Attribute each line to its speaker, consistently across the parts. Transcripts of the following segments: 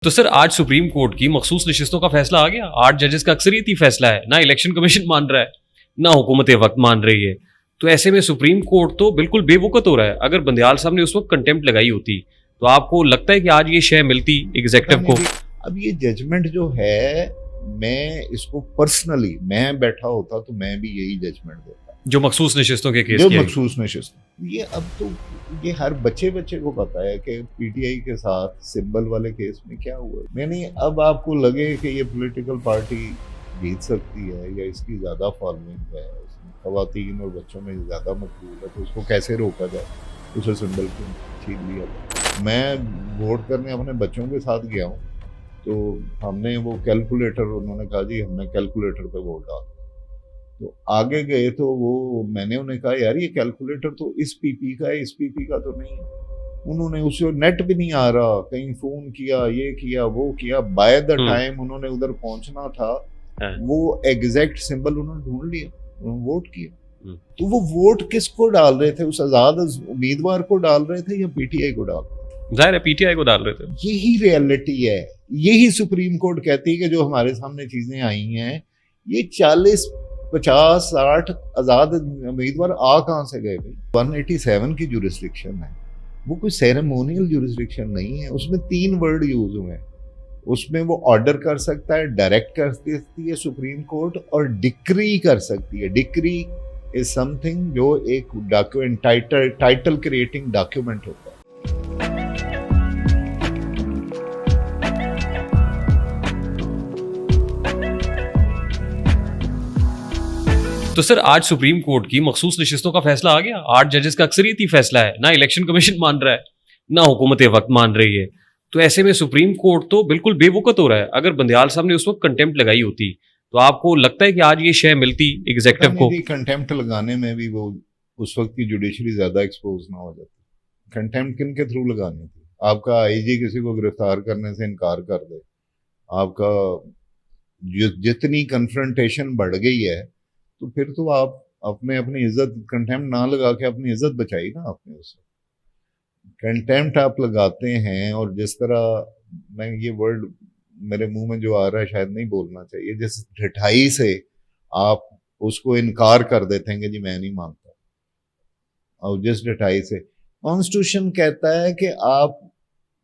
Speaker 1: तो सर आज supreme court की मखसूस नशिस्तों का फैसला आ गया। 8 जजेस का अक्सरियती फैसला है, ना इलेक्शन कमीशन मान रहा है ना हुकूमत वक्त मान रही है। तो ऐसे में सुप्रीम कोर्ट तो बिल्कुल बेवकूफ़ हो रहा है। अगर बंदयाल साहब ने उस वक्त कंटेम्प्ट लगाई होती तो आपको लगता है कि आज ये शय मिलती एग्जीक्यूटिव को?
Speaker 2: अब ये जजमेंट जो है, मैं इसको पर्सनली मैं बैठा होता तो मैं भी यही जजमेंट देता
Speaker 1: जो मखसूस नशिस्तों के केस
Speaker 2: जो
Speaker 1: की आई।
Speaker 2: मखसूस नशिस्त। ये अब तो ये हर बच्चे को पता है कि पीटीआई के साथ सिंबल वाले केस में क्या हुआ। मैंने अब आपको लगे कि ये पॉलिटिकल पार्टी जीत सकती है या इसकी ज़्यादा फॉलोइंग है, खवातीन और बच्चों में ज़्यादा मकबूल है, तो उसको कैसे रोका जाए, उसे सिंबल को छीन लिया जाए। मैं वोट करने अपने बच्चों के साथ गया हूँ, तो हमने वो कैलकुलेटर, उन्होंने कहा जी हमने कैलकुलेटर पे वोट डाला। तो आगे गए तो वो मैंने उन्हें कहा यार ये कैलकुलेटर तो इस पीपी का है, इस पीपी का तो नहीं है। उन्होंने उसे नेट भी नहीं आ रहा, कहीं फोन किया, ये किया वो किया, बाय द टाइम उन्होंने उधर पहुंचना था वो एग्जैक्ट सिंबल उन्होंने ढूंढ लिया, उन्होंने वोट किया। तो वो वोट किसको डाल रहे थे, उस आजाद उम्मीदवार को डाल रहे थे या पीटीआई को डाल रहे थे?
Speaker 1: जाहिर है पीटीआई को डाल रहे थे।
Speaker 2: यही रियलिटी है, यही सुप्रीम कोर्ट कहती है कि जो हमारे सामने चीजें आई हैं, ये 40 50 60 आजाद उम्मीदवार आ कहां से गए भाई? 187 की जुरिस्डिक्शन है, वो कोई सेरेमोनियल जुरिस्डिक्शन नहीं है। उसमें 3 वर्ड यूज हुए हैं। उसमें वो ऑर्डर कर सकता है, डायरेक्ट कर सकती है सुप्रीम कोर्ट, और डिक्री कर सकती है। डिक्री इज समथिंग जो एक डॉक्यूमेंट टाइटल क्रिएटिंग डॉक्यूमेंट होता है।
Speaker 1: तो सर आज सुप्रीम कोर्ट की मखसूस नशिस्तों का फैसला आ गया। 8 जजेस का अक्सरियती फैसला है, ना इलेक्शन कमीशन मान रहा है ना हुकूमत वक्त मान रही है। तो ऐसे में सुप्रीम कोर्ट तो बिल्कुल बेवकूफ़ हो रहा है। अगर बंदयाल साहब ने उस वक्त कंटेम्प्ट लगाई होती तो आपको लगता है कि आज ये शय मिलती एग्जीक्यूटिव को?
Speaker 2: कंटेम्प्ट लगाने में भी वो उस वक्त की जुडिशरी ज्यादा एक्सपोज ना हो जाती। कंटेम्प्ट किन के थ्रू लगानी थी? आपका आईजी किसी को गिरफ्तार करने से इनकार कर दे, आपका जितनी कन्फ्रंटेशन बढ़ गई है, तो फिर तो आप अपने अपनी इज्जत, कंटेम्प्ट ना लगा के अपनी इज्जत बचाई ना आपने उससे। कंटेम्प्ट आप लगाते हैं, और जिस तरह, मैं ये वर्ड मेरे मुंह में जो आ रहा है शायद नहीं बोलना चाहिए, जिस ढिठाई से आप उसको इनकार कर देते हैं कि जी मैं नहीं मानता, और जिस ढिठाई से कॉन्स्टिट्यूशन कहता है कि आप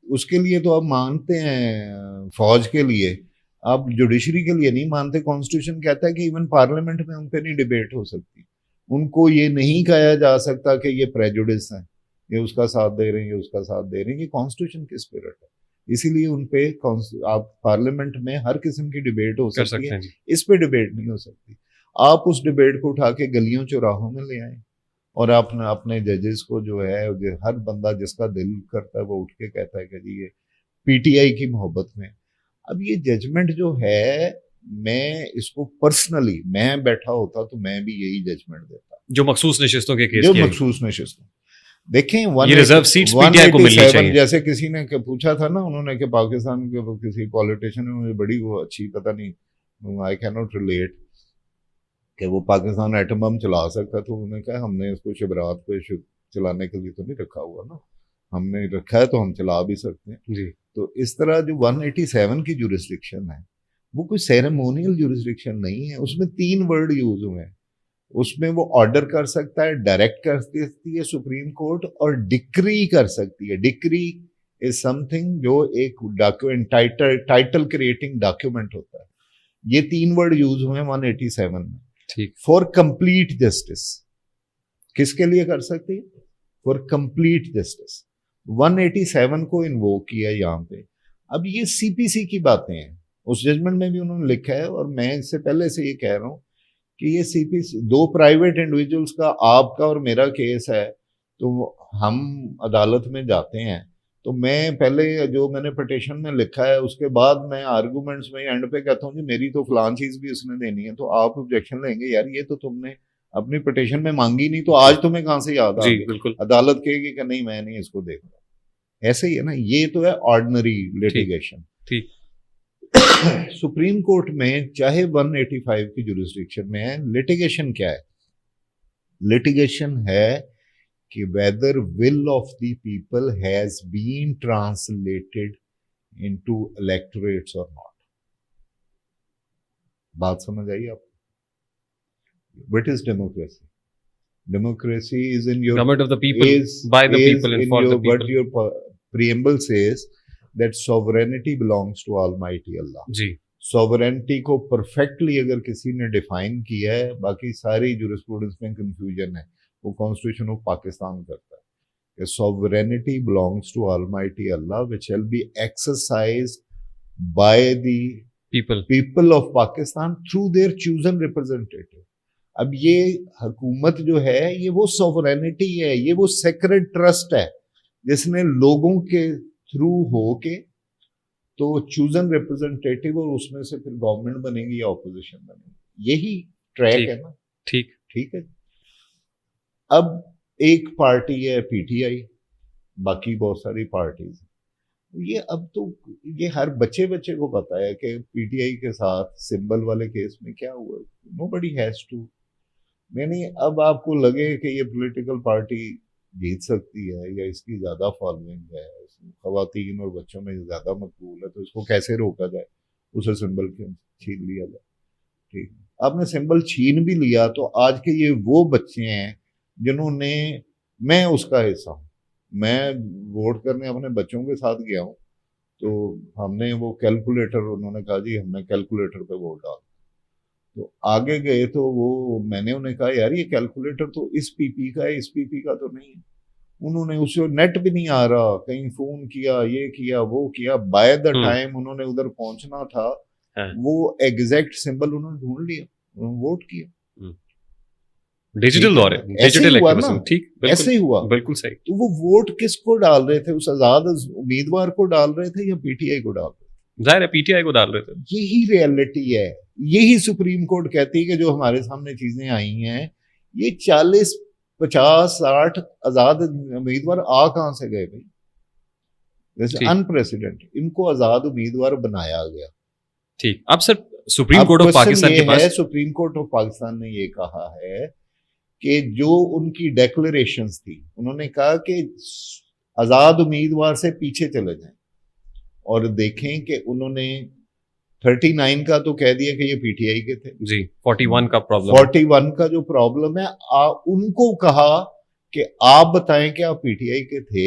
Speaker 2: उसके लिए तो आप मानते हैं, फौज के लिए, आप जुडिशरी के लिए नहीं मानते। कॉन्स्टिट्यूशन कहता है कि इवन पार्लियामेंट में उन पर नहीं डिबेट हो सकती, उनको ये नहीं कहा जा सकता कि ये प्रेजुडिस है, ये उसका साथ दे रहे हैं, ये उसका साथ दे रहे हैं। ये कॉन्स्टिट्यूशन की स्पिरिट है, इसीलिए उन पे आप पार्लियामेंट में हर किस्म की डिबेट हो सकती है, इस पे डिबेट नहीं हो सकती। आप उस डिबेट को उठा के गलियों चौराहों में ले आए, और आपने अपने जजेस को जो है, हर बंदा जिसका दिल करता है वो उठ के कहता है कि जी ये पीटीआई की मोहब्बत में। अब ये जजमेंट जो है, मैं इसको पर्सनली मैं बैठा होता तो मैं भी यही जजमेंट देता
Speaker 1: जो मखसूस नशिस्तों के केस
Speaker 2: जो
Speaker 1: की आई।
Speaker 2: मखसूस नशिस्तों। देखें
Speaker 1: ये रिजर्व सीट्स पीटीआई को मिलनी चाहिए।
Speaker 2: जैसे किसी ने पूछा था ना, उन्होंने कि पाकिस्तान के किसी पॉलिटिशियन ने, मुझे बड़ी वो अच्छी, पता नहीं, आई कैन नॉट रिलेट, कि वो पाकिस्तान एटम बम चला सकता, तो उन्होंने कहा हमने इसको शिवरात पे चलाने के लिए तो नहीं रखा हुआ ना, हमने रखा है तो हम चला भी सकते हैं
Speaker 1: जी।
Speaker 2: तो इस तरह जो 187 की जुरिस्डिक्शन है, वो कोई सेरेमोनियल जुरिस्डिक्शन नहीं है। उसमें 3 वर्ड यूज हुए हैं। उसमें वो ऑर्डर कर सकता है, डायरेक्ट कर सकती है सुप्रीम कोर्ट, और डिक्री कर सकती है। डिक्री इज समथिंग जो एक डॉक्यूमेंट टाइटल क्रिएटिंग डॉक्यूमेंट होता है। ये 3 वर्ड यूज हुए हैं 187 में।
Speaker 1: ठीक।
Speaker 2: फॉर कंप्लीट जस्टिस किसके लिए कर सकती है? फॉर कंप्लीट जस्टिस 187 को इन्वोक किया यहाँ पे। अब ये सीपीसी की बातें हैं, उस जजमेंट में भी उन्होंने लिखा है, और मैं इससे पहले से ये कह रहा हूँ कि ये सीपीसी 2 प्राइवेट इंडिविजुअल्स का, आपका और मेरा केस है, तो हम अदालत में जाते हैं, तो मैं पहले जो मैंने पिटीशन में लिखा है, उसके बाद मैं आर्गूमेंट्स में एंड पे कहता हूँ जी मेरी तो फलान चीज भी उसने देनी है, तो आप ऑब्जेक्शन लेंगे, यार ये तो तुमने अपनी पिटीशन में मांगी नहीं, तो आज तुम्हें कहां से याद आ गई?
Speaker 1: बिल्कुल।
Speaker 2: अदालत कहेगी कि नहीं मैं नहीं इसको देख रहा। ऐसे ही है ना, ये तो है ऑर्डिनरी लिटिगेशन।
Speaker 1: ठीक।
Speaker 2: सुप्रीम कोर्ट में चाहे 185 की जुरिस्डिक्शन में है, लिटिगेशन क्या है? लिटिगेशन है कि whether will of the people has been translated into electorates or not. बात समझ आई आप? What is democracy? Democracy is in your
Speaker 1: Government of the people,
Speaker 2: is
Speaker 1: by the
Speaker 2: is
Speaker 1: people, and
Speaker 2: in
Speaker 1: for
Speaker 2: your,
Speaker 1: the people.
Speaker 2: What your preamble says that sovereignty belongs to Almighty Allah.
Speaker 1: जी,
Speaker 2: sovereignty को perfectly अगर किसी ने define किया है, बाकी सारी jurisprudence में कंफ्यूजन है, वो कॉन्स्टिट्यूशन ऑफ पाकिस्तान करता है। Sovereignty belongs to almighty Allah which will be exercised by the people of Pakistan through their chosen representative. अब ये हुकूमत जो है ये वो सॉवरेनिटी है, ये वो सेक्रेड ट्रस्ट है जिसने लोगों के थ्रू हो के तो चूजन रिप्रेजेंटेटिव और उसमें से फिर गवर्नमेंट बनेगी या ऑपोजिशन बनेगी, यही ट्रैक है ना। ठीक है। अब एक पार्टी है पीटीआई, बाकी बहुत सारी पार्टीज। ये अब तो ये हर बच्चे को पता है कि पीटीआई के साथ सिंबल वाले केस में क्या हुआ। नोबडी हैज टू, नहीं अब आपको लगे कि ये पॉलिटिकल पार्टी जीत सकती है या इसकी ज्यादा फॉलोइंग है, खवातीन और बच्चों में ज्यादा मकबूल है, तो इसको कैसे रोका जाए, उसे सिंबल छीन लिया जाए। ठीक, आपने सिंबल छीन भी लिया तो आज के ये वो बच्चे हैं जिन्होंने, मैं उसका हिस्सा हूँ, मैं वोट करने अपने बच्चों के साथ गया हूँ, तो हमने वो कैलकुलेटर, उन्होंने कहा जी हमने कैलकुलेटर पे वोट डाला, तो आगे गए तो वो मैंने उन्हें कहा यार ये कैलकुलेटर तो इस पीपी का है, इस पीपी का तो नहीं है। उन्होंने उसे नेट भी नहीं आ रहा, कहीं फोन किया, ये किया वो किया, बाय द टाइम उन्होंने उधर पहुंचना था वो एग्जैक्ट सिंबल उन्होंने ढूंढ लिया, उन्होंने वोट किया।
Speaker 1: डिजिटल दौर है, डिजिटल एक्टिविज्म। ठीक,
Speaker 2: ऐसे ही हुआ,
Speaker 1: बिल्कुल सही।
Speaker 2: तो वो वोट किसको डाल रहे थे, उस आजाद उम्मीदवार को डाल रहे थे या पीटीआई को डाल रहे थे?
Speaker 1: जाहिर है पीटीआई को डाल रहे थे।
Speaker 2: यही रियलिटी है, यही सुप्रीम कोर्ट कहती है कि जो हमारे सामने चीजें आई हैं ये 40, 50, 60 आजाद उम्मीदवार आ कहां से गए भाई? जैसे अनप्रेसिडेंट, इनको आजाद उम्मीदवार बनाया गया।
Speaker 1: ठीक, अब sir supreme court of Pakistan के पास,
Speaker 2: सुप्रीम कोर्ट ऑफ पाकिस्तान ने ये कहा है कि जो उनकी डेक्लेरेशंस थी, उन्होंने कहा कि आजाद उम्मीदवार से पीछे चले जाएं और देखें कि उन्होंने 39 का तो कह दिया कि ये पीटीआई के थे
Speaker 1: जी, 41 का प्रॉब्लम,
Speaker 2: 41 का जो प्रॉब्लम है उनको कहा कि आप बताएं कि आप पीटीआई के थे,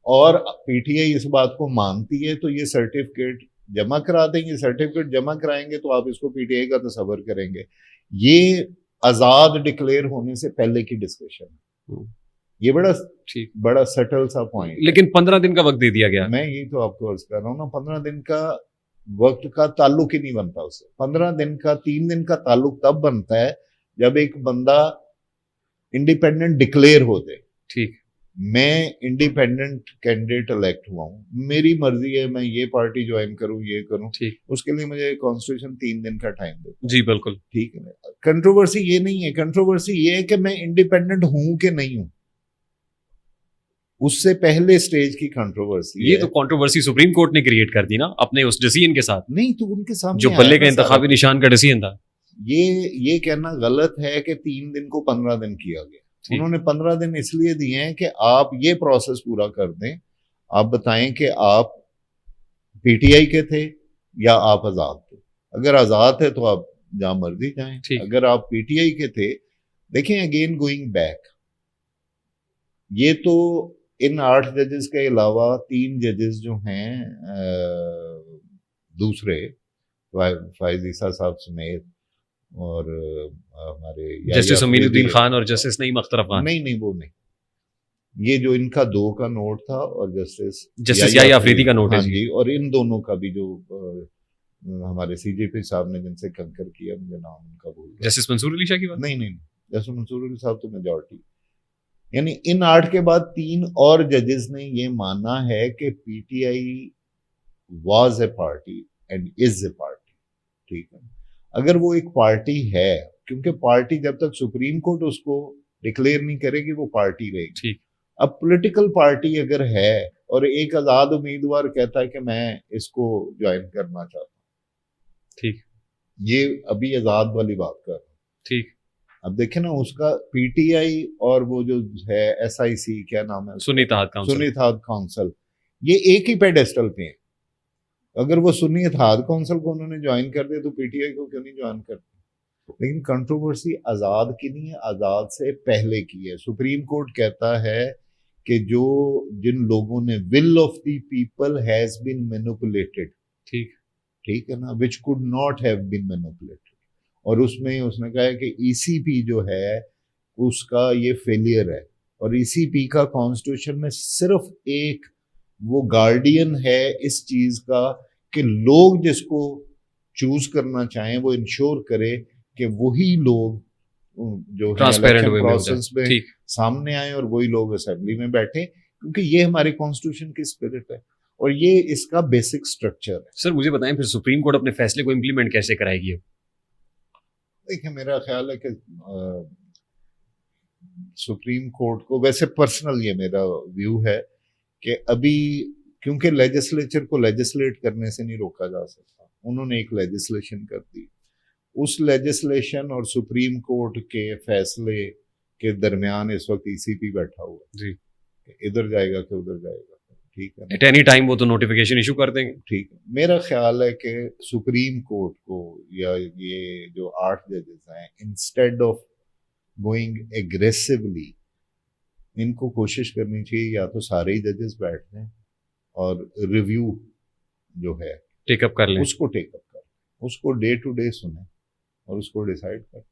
Speaker 2: और पीटीआई इस बात को मानती है तो ये सर्टिफिकेट जमा करा देंगे। सर्टिफिकेट जमा कराएंगे तो आप इसको पीटीआई का तस्वर करेंगे। ये आजाद डिक्लेयर होने से पहले की डिस्कशन है। ये बड़ा सटल सा पॉइंट,
Speaker 1: लेकिन 15 दिन का वक्त दे दिया गया।
Speaker 2: मैं यही तो आपको अर्ज कर रहा हूँ ना, 15 दिन का वक्त का ताल्लुक ही नहीं बनता उससे। 15 दिन का, 3 दिन का ताल्लुक तब बनता है जब एक बंदा इंडिपेंडेंट डिक्लेयर हो जाए।
Speaker 1: ठीक, मैं
Speaker 2: इंडिपेंडेंट कैंडिडेट इलेक्ट हुआ हूँ, मेरी मर्जी है मैं ये पार्टी ज्वाइन करूँ, ये करूँ,
Speaker 1: ठीक,
Speaker 2: उसके लिए मुझे कॉन्स्टिट्यूशन 3 दिन का टाइम देता
Speaker 1: जी बिल्कुल।
Speaker 2: ठीक है, कंट्रोवर्सी ये नहीं है, कंट्रोवर्सी ये है कि मैं इंडिपेंडेंट हूं कि नहीं हूं, उससे पहले स्टेज की कंट्रोवर्सी।
Speaker 1: ये तो कंट्रोवर्सी सुप्रीम कोर्ट ने क्रिएट कर दी ना अपने उस डिसीजन के साथ।
Speaker 2: नहीं तो उनके सामने
Speaker 1: जो बल्ले का इंतखाबी निशान का डिसीजन था,
Speaker 2: ये कहना गलत है कि 3 दिन को 15 दिन किया गया। उन्होंने 15 दिन इसलिए दिए हैं कि आप ये प्रोसेस पूरा कर दें, आप बताएं कि आप पीटीआई के थे या आप आजाद थे। अगर आजाद थे तो आप जहां मर्जी जाएं, अगर आप पीटीआई के थे, देखें अगेन गोइंग बैक, ये तो इन 8 जजेस के अलावा 3 जजेस जो हैं दूसरे फायज ईसा साहब समेत और हमारे
Speaker 1: जस्टिस अमीनुद्दीन खान और जस्टिस नईम अख्तर अफगान,
Speaker 2: नहीं वो नहीं, ये जो इनका 2 का नोट था और
Speaker 1: जस्टिस याया अफरीदी का नोट है
Speaker 2: जी, और इन दोनों का भी जो हमारे सीजेपी साहब ने जिनसे कंकर किया, मुझे नाम उनका भूल गया,
Speaker 1: जस्टिस मंसूर अली शाह की बात,
Speaker 2: नहीं जस्टिस मंसूर अली साहब तो मेजॉरिटी, यानी इन 8 के बाद 3 और जजेस ने ये माना है कि PTI was a party and is a party. ठीक है, अगर वो एक पार्टी है, क्योंकि पार्टी जब तक सुप्रीम कोर्ट उसको डिक्लेयर नहीं करेगी वो पार्टी रहेगी।
Speaker 1: ठीक,
Speaker 2: अब पॉलिटिकल पार्टी अगर है और एक आजाद उम्मीदवार कहता है कि मैं इसको ज्वाइन करना चाहता हूँ, ठीक, ये अभी आजाद वाली बात कर रहा हूँ।
Speaker 1: ठीक,
Speaker 2: अब देखें ना, उसका पीटीआई और वो जो है एसआईसी, क्या नाम है,
Speaker 1: सुन्नी इत्तेहाद काउंसिल,
Speaker 2: सुन्नी इत्तेहाद काउंसिल, ये एक ही पेडेस्टल पे है। अगर वो सुन्नी इत्तेहाद काउंसिल को उन्होंने ज्वाइन कर दिया तो पीटीआई को क्यों नहीं ज्वाइन करते? लेकिन कंट्रोवर्सी आजाद की नहीं है, आजाद से पहले की है। सुप्रीम कोर्ट कहता है कि जो जिन लोगों ने will of the people has been manipulated, ठीक है ना, which could not have been manipulated, और उसमें उसने कहा है कि ईसीपी जो है उसका ये फेलियर है, और ईसीपी का कॉन्स्टिट्यूशन में सिर्फ एक वो गार्डियन है इस चीज का कि लोग जिसको चूज करना चाहें वो इंश्योर करे कि वही लोग जो
Speaker 1: ट्रांसपेरेंट
Speaker 2: इलेक्शन
Speaker 1: वे में
Speaker 2: प्रोसेस में
Speaker 1: ठीक।
Speaker 2: सामने आए और वही लोग असेंबली में बैठे, क्योंकि ये हमारे कॉन्स्टिट्यूशन की स्पिरिट है और ये इसका बेसिक स्ट्रक्चर है।
Speaker 1: सर मुझे बताएं फिर सुप्रीम कोर्ट अपने फैसले को इम्प्लीमेंट कैसे कराएगी अब?
Speaker 2: देखिए मेरा ख्याल है कि सुप्रीम कोर्ट को, वैसे पर्सनल ये मेरा व्यू है कि अभी क्योंकि लेजिस्लेचर को लेजिस्लेट करने से नहीं रोका जा सकता, उन्होंने एक लेजिस्लेशन कर दी, उस लेजिस्लेशन और सुप्रीम कोर्ट के फैसले के दरमियान इस वक्त ईसीपी बैठा हुआ
Speaker 1: जी,
Speaker 2: इधर जाएगा कि उधर जाएगा, ठीक है,
Speaker 1: एट एनी टाइम वो तो नोटिफिकेशन इशू कर देंगे।
Speaker 2: ठीक है। मेरा ख्याल है कि सुप्रीम कोर्ट को या ये जो 8 जजेस हैं, इंस्टेड ऑफ गोइंग एग्रेसिवली, इनको कोशिश करनी चाहिए या तो सारे ही जजेस बैठ जाएं और रिव्यू जो है
Speaker 1: टेकअप कर लें,
Speaker 2: उसको टेकअप कर, उसको डे टू डे सुने और उसको डिसाइड कर।